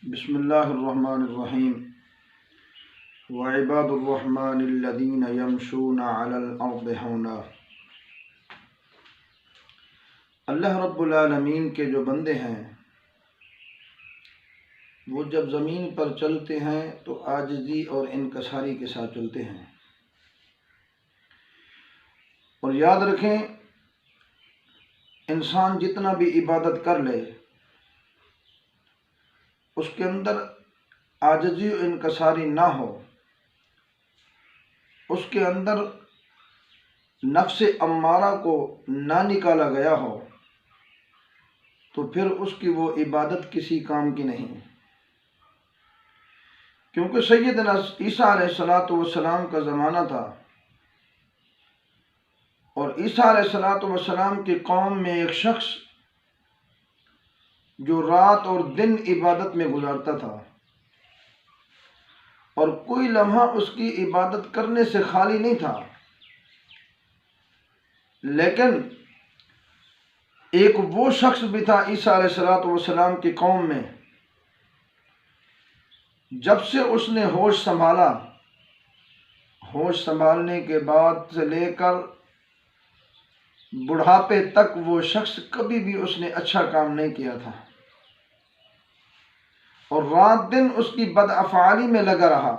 بسم اللہ الرحمن الرحیم وعباد الرحمن الذین یمشون علی الارض ہونا۔ اللہ رب العالمین کے جو بندے ہیں وہ جب زمین پر چلتے ہیں تو عاجزی اور انکساری کے ساتھ چلتے ہیں، اور یاد رکھیں انسان جتنا بھی عبادت کر لے اس کے اندر عاجزی و انکساری نہ ہو، اس کے اندر نفس امارہ کو نہ نکالا گیا ہو، تو پھر اس کی وہ عبادت کسی کام کی نہیں، کیونکہ سیدنا عیسیٰ علیہ السلام کا زمانہ تھا، اور عیسیٰ علیہ السلام کی قوم میں ایک شخص جو رات اور دن عبادت میں گزارتا تھا، اور کوئی لمحہ اس کی عبادت کرنے سے خالی نہیں تھا، لیکن ایک وہ شخص بھی تھا عیسیٰ علیہ السلام کی قوم میں، جب سے اس نے ہوش سنبھالا، ہوش سنبھالنے کے بعد سے لے کر بڑھاپے تک وہ شخص کبھی بھی اس نے اچھا کام نہیں کیا تھا، اور رات دن اس کی بدافعالی میں لگا رہا،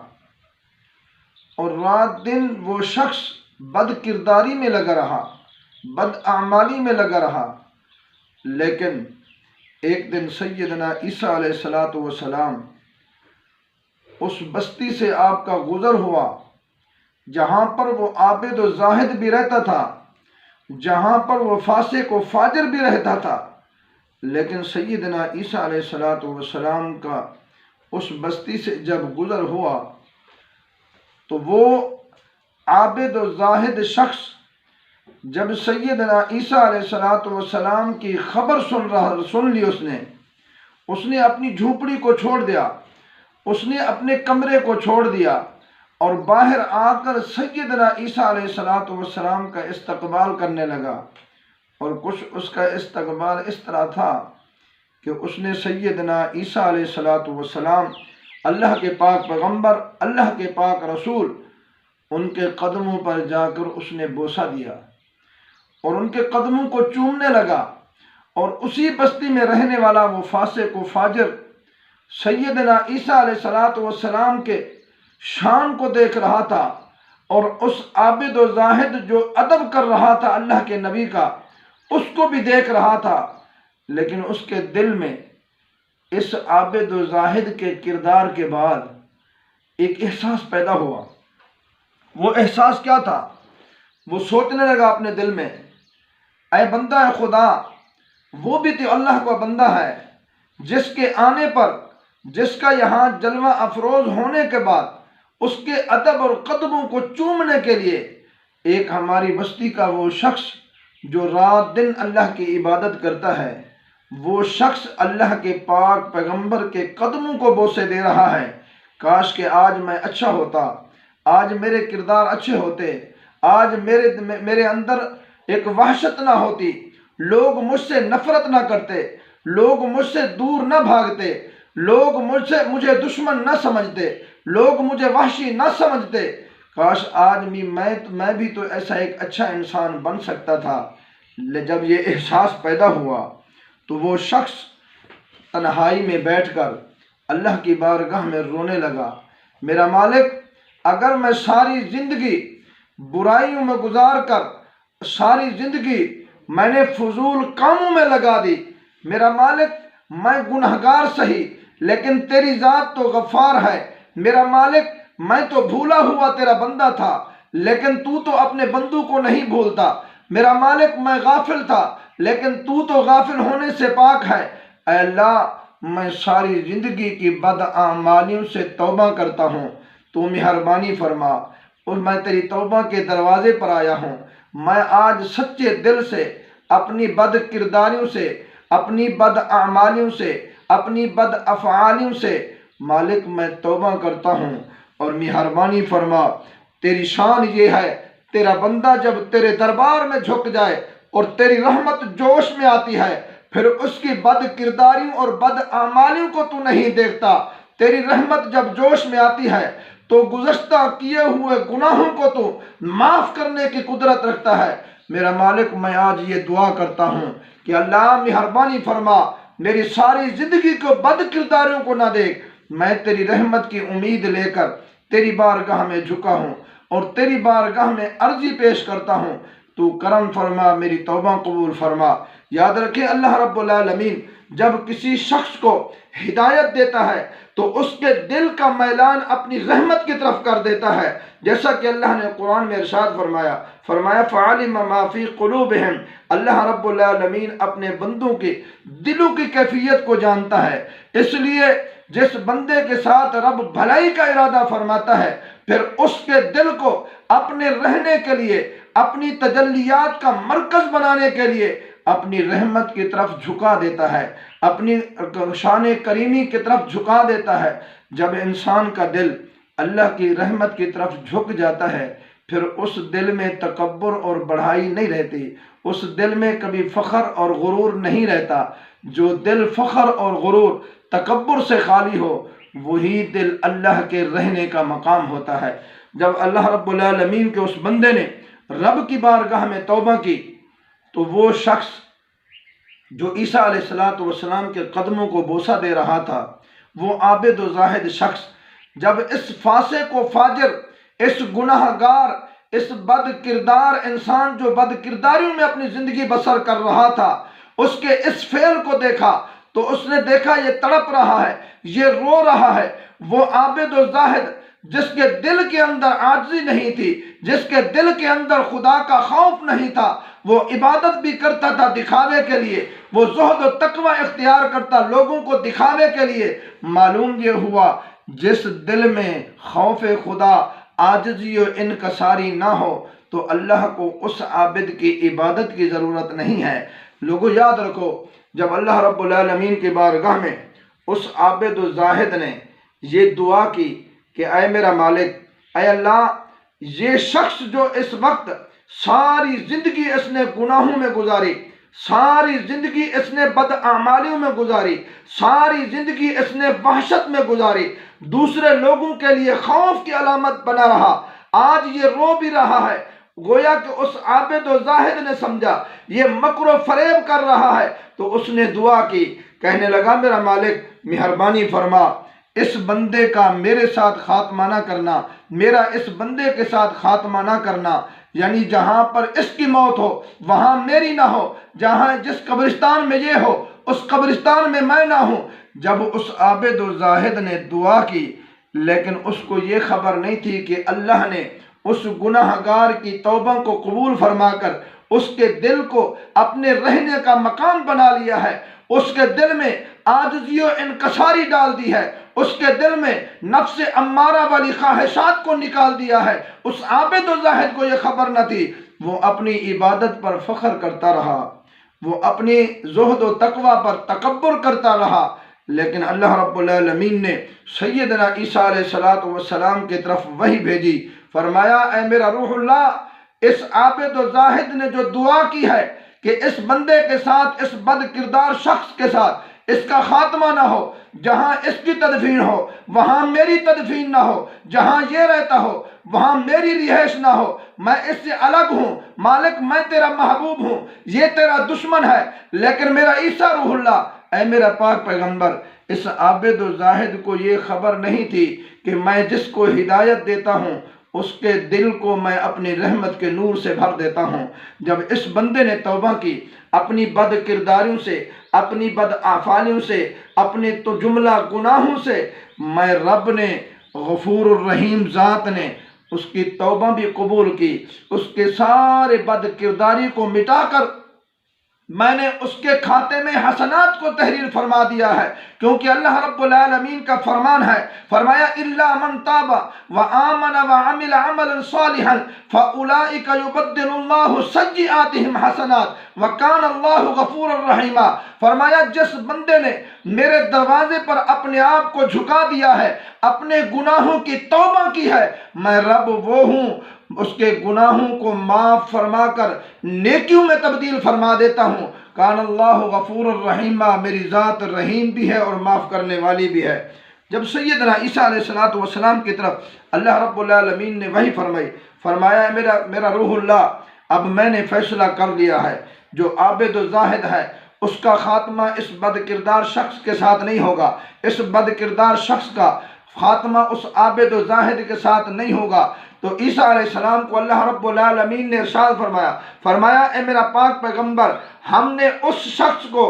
اور رات دن وہ شخص بد کرداری میں لگا رہا، بد اعمالی میں لگا رہا۔ لیکن ایک دن سیدنا عیسیٰ علیہ السلام اس بستی سے آپ کا گزر ہوا جہاں پر وہ عابد و زاہد بھی رہتا تھا، جہاں پر وہ فاسق و فاجر بھی رہتا تھا، لیکن سیدنا عیسیٰ علیہ السلام کا اس بستی سے جب گزر ہوا تو وہ عابد و زاہد شخص جب سیدنا عیسیٰ علیہ السلام کی خبر سن لی، اس نے اپنی جھوپڑی کو چھوڑ دیا، اس نے اپنے کمرے کو چھوڑ دیا، اور باہر آ کر سیدنا عیسیٰ علیہ السلام کا استقبال کرنے لگا۔ اور کچھ اس کا استقبال اس طرح تھا کہ اس نے سیدنا عیسیٰ علیہ السلام، اللہ کے پاک پیغمبر، اللہ کے پاک رسول، ان کے قدموں پر جا کر اس نے بوسہ دیا اور ان کے قدموں کو چومنے لگا، اور اسی بستی میں رہنے والا وہ فاسق و فاجر سیدنا عیسیٰ علیہ السلام کے شان کو دیکھ رہا تھا، اور اس عابد و زاہد جو ادب کر رہا تھا اللہ کے نبی کا، اس کو بھی دیکھ رہا تھا، لیکن اس کے دل میں اس عابد و زاہد کے کردار کے بعد ایک احساس پیدا ہوا۔ وہ احساس کیا تھا؟ وہ سوچنے لگا اپنے دل میں، اے بندہ خدا، وہ بھی تو اللہ کا بندہ ہے جس کے آنے پر، جس کا یہاں جلوہ افروز ہونے کے بعد اس کے ادب اور قدموں کو چومنے کے لیے ایک ہماری بستی کا وہ شخص جو رات دن اللہ کی عبادت کرتا ہے، وہ شخص اللہ کے پاک پیغمبر کے قدموں کو بوسے دے رہا ہے۔ کاش کہ آج میں اچھا ہوتا، آج میرے کردار اچھے ہوتے، آج میرے اندر ایک وحشت نہ ہوتی، لوگ مجھ سے نفرت نہ کرتے، لوگ مجھ سے دور نہ بھاگتے، لوگ مجھے دشمن نہ سمجھتے، لوگ مجھے وحشی نہ سمجھتے۔ کاش آج بھی میں بھی تو ایسا ایک اچھا انسان بن سکتا تھا۔ جب یہ احساس پیدا ہوا تو وہ شخص تنہائی میں بیٹھ کر اللہ کی بارگاہ میں رونے لگا، میرا مالک، اگر میں ساری زندگی برائیوں میں گزار کر ساری زندگی میں نے فضول کاموں میں لگا دی، میرا مالک میں گنہگار سہی لیکن تیری ذات تو غفار ہے، میرا مالک میں تو بھولا ہوا تیرا بندہ تھا لیکن تو اپنے بندوں کو نہیں بھولتا، میرا مالک میں غافل تھا لیکن تو غافل ہونے سے پاک ہے، اے اللہ میں ساری زندگی کی بدعمالیوں سے توبہ کرتا ہوں، تو مہربانی فرما، اور میں تیری توبہ کے دروازے پر آیا ہوں، میں آج سچے دل سے اپنی بد کرداریوں سے، اپنی بد اعمالیوں سے، اپنی بد افعالیوں سے مالک میں توبہ کرتا ہوں، اور مہربانی فرما، تیری شان یہ ہے، تیرا بندہ جب تیرے دربار میں جھک جائے اور تیری رحمت جوش میں آتی ہے پھر اس کی بد کرداریوں اور بد اعمالیوں کو تو نہیں دیکھتا؟ تیری رحمت جب جوش میں آتی ہے تو گزشتہ کیے ہوئے گناہوں کو تو معاف کرنے کی قدرت رکھتا ہے۔ میرا مالک، میں آج یہ دعا کرتا ہوں کہ اللہ مہربانی فرما، میری ساری زندگی کو بد کرداریوں کو نہ دیکھ، میں تیری رحمت کی امید لے کر تیری بارگاہ میں جھکا ہوں اور تیری بارگاہ میں عرضی پیش کرتا ہوں، تو کرم فرما، میری توبہ قبول فرما۔ یاد رکھیں، اللہ رب العالمین جب کسی شخص کو ہدایت دیتا ہے تو اس کے دل کا میلان اپنی رحمت کی طرف کر دیتا ہے، جیسا کہ اللہ نے قرآن میں ارشاد فرمایا فَعَلِمَ مَا فِي قُلُوبِهِمْ۔ اللہ رب العالمین اپنے بندوں کے دلوں کی کیفیت کو جانتا ہے، اس لیے جس بندے کے ساتھ رب بھلائی کا ارادہ فرماتا ہے پھر اس کے دل کو اپنے رہنے کے لیے، اپنی تجلیات کا مرکز بنانے کے لیے اپنی رحمت کی طرف جھکا دیتا ہے، اپنی شان کریمی کی طرف جھکا دیتا ہے۔ جب انسان کا دل اللہ کی رحمت کی طرف جھک جاتا ہے پھر اس دل میں تکبر اور بڑائی نہیں رہتی، اس دل میں کبھی فخر اور غرور نہیں رہتا۔ جو دل فخر اور غرور تکبر سے خالی ہو وہی دل اللہ کے رہنے کا مقام ہوتا ہے۔ جب اللہ رب العالمین کے اس بندے نے رب کی بارگاہ میں توبہ کی تو وہ شخص جو عیسیٰ علیہ السلام کے قدموں کو بوسہ دے رہا تھا، وہ عابد و زاہد شخص جب اس فاسق و فاجر، اس گناہ گار، اس بد کردار انسان جو بد کرداریوں میں اپنی زندگی بسر کر رہا تھا، اس کے اس فعل کو دیکھا تو اس نے دیکھا یہ تڑپ رہا ہے، یہ رو رہا ہے۔ وہ عابد و زاہد جس کے دل کے اندر عاجزی نہیں تھی، جس کے دل کے اندر خدا کا خوف نہیں تھا، وہ عبادت بھی کرتا تھا دکھاوے کے لیے، وہ زہد و تقوی اختیار کرتا لوگوں کو دکھاوے کے لیے۔ معلوم یہ ہوا جس دل میں خوف خدا، عاجزی و انکساری نہ ہو تو اللہ کو اس عابد کی عبادت کی ضرورت نہیں ہے۔ لوگوں یاد رکھو، جب اللہ رب العالمین کی بارگاہ میں اس عابد و زاہد نے یہ دعا کی کہ اے میرا مالک، اے اللہ، یہ شخص جو اس وقت ساری زندگی اس نے گناہوں میں گزاری، ساری زندگی اس نے بد اعمالیوں میں گزاری، ساری زندگی اس نے وحشت میں گزاری، دوسرے لوگوں کے لیے خوف کی علامت بنا رہا، آج یہ رو بھی رہا ہے۔ گویا کہ اس عابد و زاہد نے سمجھا یہ مکر و فریب کر رہا ہے، تو اس نے دعا کی، کہنے لگا میرا مالک مہربانی فرما، اس بندے کا میرے ساتھ خاتمہ نہ کرنا، میرا اس بندے کے ساتھ خاتمہ نہ کرنا، یعنی جہاں پر اس کی موت ہو وہاں میری نہ ہو، جہاں جس قبرستان میں یہ ہو اس قبرستان میں میں نہ ہوں۔ جب اس عابد و زاہد نے دعا کی لیکن اس کو یہ خبر نہیں تھی کہ اللہ نے اس گناہ گار کی توبہ کو قبول فرما کر اس کے دل کو اپنے رہنے کا مقام بنا لیا ہے، اس کے دل میں عاجزی و انکساری ڈال دی ہے، اس کے دل میں نفس امارہ والی خواہشات کو نکال دیا ہے۔ اس عابد و زاہد کو یہ خبر نہ تھی، وہ اپنی عبادت پر فخر کرتا رہا، وہ اپنی زہد و تقوی پر تکبر کرتا رہا، لیکن اللہ رب العالمین نے سیدنا عیسیٰ علیہ السلام کی طرف وحی بھیجی، فرمایا اے میرا روح اللہ، اس عابد و زاہد نے جو دعا کی ہے کہ اس بندے کے ساتھ، اس بد کردار شخص کے ساتھ اس کا خاتمہ نہ ہو، جہاں اس کی تدفین ہو وہاں میری تدفین نہ ہو، جہاں یہ رہتا ہو وہاں میری رہائش نہ ہو، میں اس سے الگ ہوں، مالک میں تیرا محبوب ہوں، یہ تیرا دشمن ہے، لیکن میرا عیسیٰ روح اللہ، اے میرا پاک پیغمبر، اس عابد و زاہد کو یہ خبر نہیں تھی کہ میں جس کو ہدایت دیتا ہوں اس کے دل کو میں اپنی رحمت کے نور سے بھر دیتا ہوں۔ جب اس بندے نے توبہ کی اپنی بد کرداریوں سے، اپنی بد افعالیوں سے، اپنے تو جملہ گناہوں سے، میں رب نے، غفور الرحیم ذات نے اس کی توبہ بھی قبول کی، اس کے سارے بد کرداری کو مٹا کر میں نے اس کے کھاتے میں حسنات کو تحریر فرما دیا ہے، کیونکہ اللہ رب العالمین کا فرمان ہے، فرمایا الا من تاب وآمن وعمل عملا صالحا فاولئک یبدل اللہ سیئاتہم حسنات وکان اللہ غفورا رحیما۔ فرمایا جس بندے نے میرے دروازے پر اپنے آپ کو جھکا دیا ہے، اپنے گناہوں کی توبہ کی ہے، میں رب وہ ہوں اس کے گناہوں کو معاف فرما کر نیکیوں میں تبدیل فرما دیتا ہوں۔ کان اللہ غفور الرحیم، میری ذات رحیم بھی ہے اور معاف کرنے والی بھی ہے۔ جب سیدنا عیسیٰ علیہ السلام کی طرف اللہ رب العالمین نے وحی فرمائی، فرمایا میرا روح اللہ، اب میں نے فیصلہ کر لیا ہے، جو عابد و زاہد ہے اس کا خاتمہ اس بد کردار شخص کے ساتھ نہیں ہوگا، اس بد کردار شخص کا خاتمہ اس عابد و زاہد کے ساتھ نہیں ہوگا۔ تو عیسیٰ علیہ السلام کو اللہ رب العالمین نے ارشاد فرمایا اے میرا پاک پیغمبر، ہم نے اس شخص کو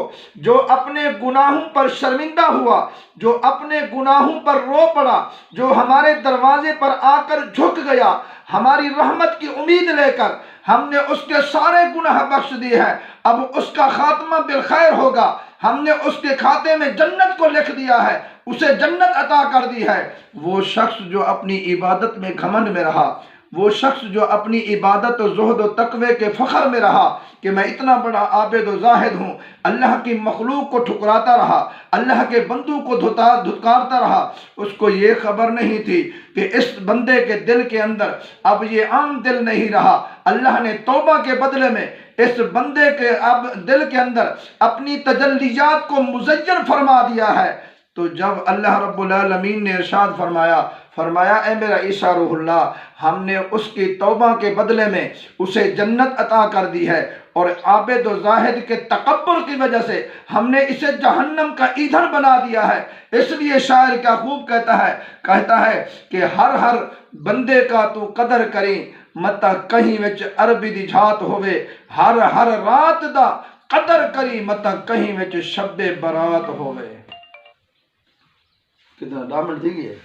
جو اپنے گناہوں پر شرمندہ ہوا، جو اپنے گناہوں پر رو پڑا، جو ہمارے دروازے پر آ کر جھک گیا ہماری رحمت کی امید لے کر، ہم نے اس کے سارے گناہ بخش دیے ہیں، اب اس کا خاتمہ بالخیر ہوگا۔ ہم نے اس کے کھاتے میں جنت کو لکھ دیا ہے، اسے جنت عطا کر دی ہے۔ وہ شخص جو اپنی عبادت میں گھمنڈ میں رہا، وہ شخص جو اپنی عبادت و زہد و تقوی کے فخر میں رہا کہ میں اتنا بڑا عابد و زاہد ہوں، اللہ کی مخلوق کو ٹھکراتا رہا، اللہ کے بندوں کو دھتکارتا رہا، اس کو یہ خبر نہیں تھی کہ اس بندے کے دل کے اندر اب یہ عام دل نہیں رہا۔ اللہ نے توبہ کے بدلے میں اس بندے کے اب دل کے اندر اپنی تجلیات کو مزین فرما دیا ہے۔ تو جب اللہ رب العالمین نے ارشاد فرمایا اے میرا عیسیٰ روح اللہ، ہم نے اس کی توبہ کے بدلے میں اسے جنت عطا کر دی ہے، اور عابد و زاہد کے تکبر کی وجہ سے ہم نے اسے جہنم کا ایندھن بنا دیا ہے۔ اس لیے شاعر کیا خوب کہتا ہے کہ ہر بندے کا تو قدر کریں، متا کہیں وچ عربی دی جھات ہوئے، ہر رات دا قدر کری، متا کہیں وچ شب برات ہوئے۔ کتنا ڈامن تھی گئے۔